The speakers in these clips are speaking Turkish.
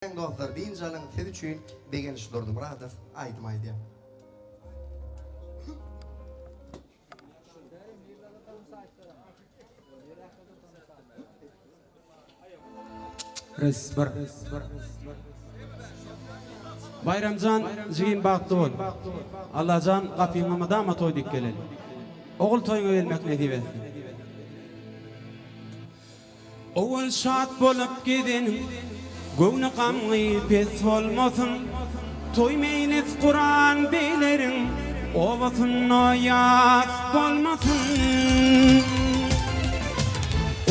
Dostlar, deyincalyň siz üçin Begenç Durdymuratov aýdym. Resber. Bayramcan jigin bagtly bol. Allahjan gapyňyma dama toýdyk geleli. Ogul toýuna gelmek nädip etdi. Owul şat bolup gidenim. Göwne gamgy pes bolmasyn. Toýmaýyny Kur'an beýlerin. Owasyň noýas bolmasyn.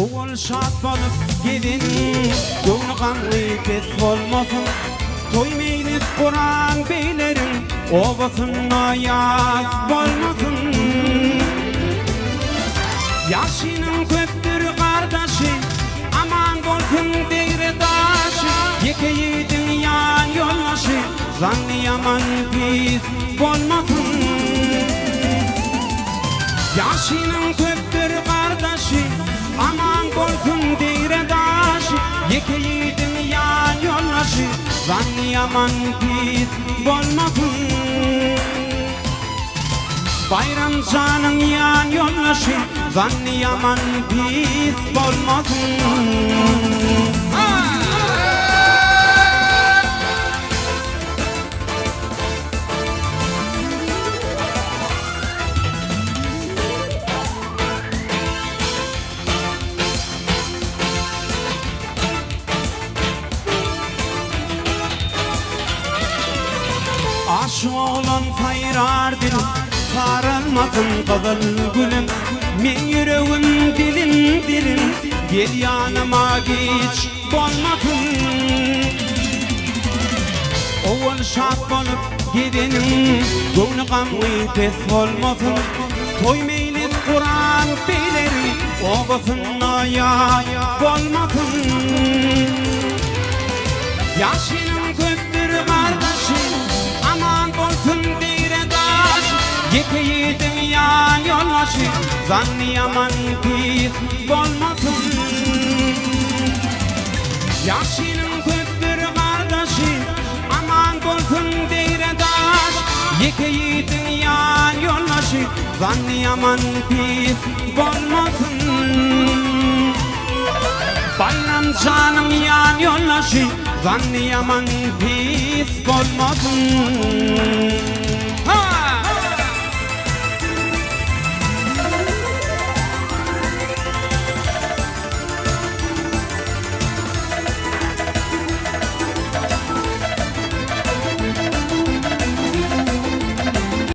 Owul şat bolup gidenim. Göwne gamgy pes bolmasyn. Toýmaýyny Kur'an beýlerin. Owasyň noýas bolmasyn. Yaşynyň köpdür gardaşy. Aman bolsun deýre daşy. Yekeýidiň ýan ýoldaşy. Zanny yaman pis bolmasyn. Yaşynyň köpdür gardaşy. Aman bolsun deýre daşy. Yekeýidiň ýan ýoldaşy. Zanny yaman pis bolmasyn. Bayramjanyň ýan ýoldaşy. Zanny yaman pis bolmasyn. Aşık olan sayrardır, sarılmasın kızıl gülüm. Men yüreğim dilim, gel yanıma geç bolmasın. Owul şat bolup gidenim, göwne gamgy pes bolmasın. Toýmaýyny Kur'an beýlerin, owasyň noýas bolmasyn. Yaşynyň köpdür gardaşy. Aman bolsun deýre daş. Yekeýidiň ýan ýoldaşy. Zanny yaman pis bolmasyn. Yaşynyň köpdür gardaşy. Aman bolsun deýre daş. Yekeýidiň ýan ýoldaşy. Zanny yaman pis bolmasyn. Bayramjanyň ýan ýoldaşy. Zanny yaman pis bolmasyn. Ha!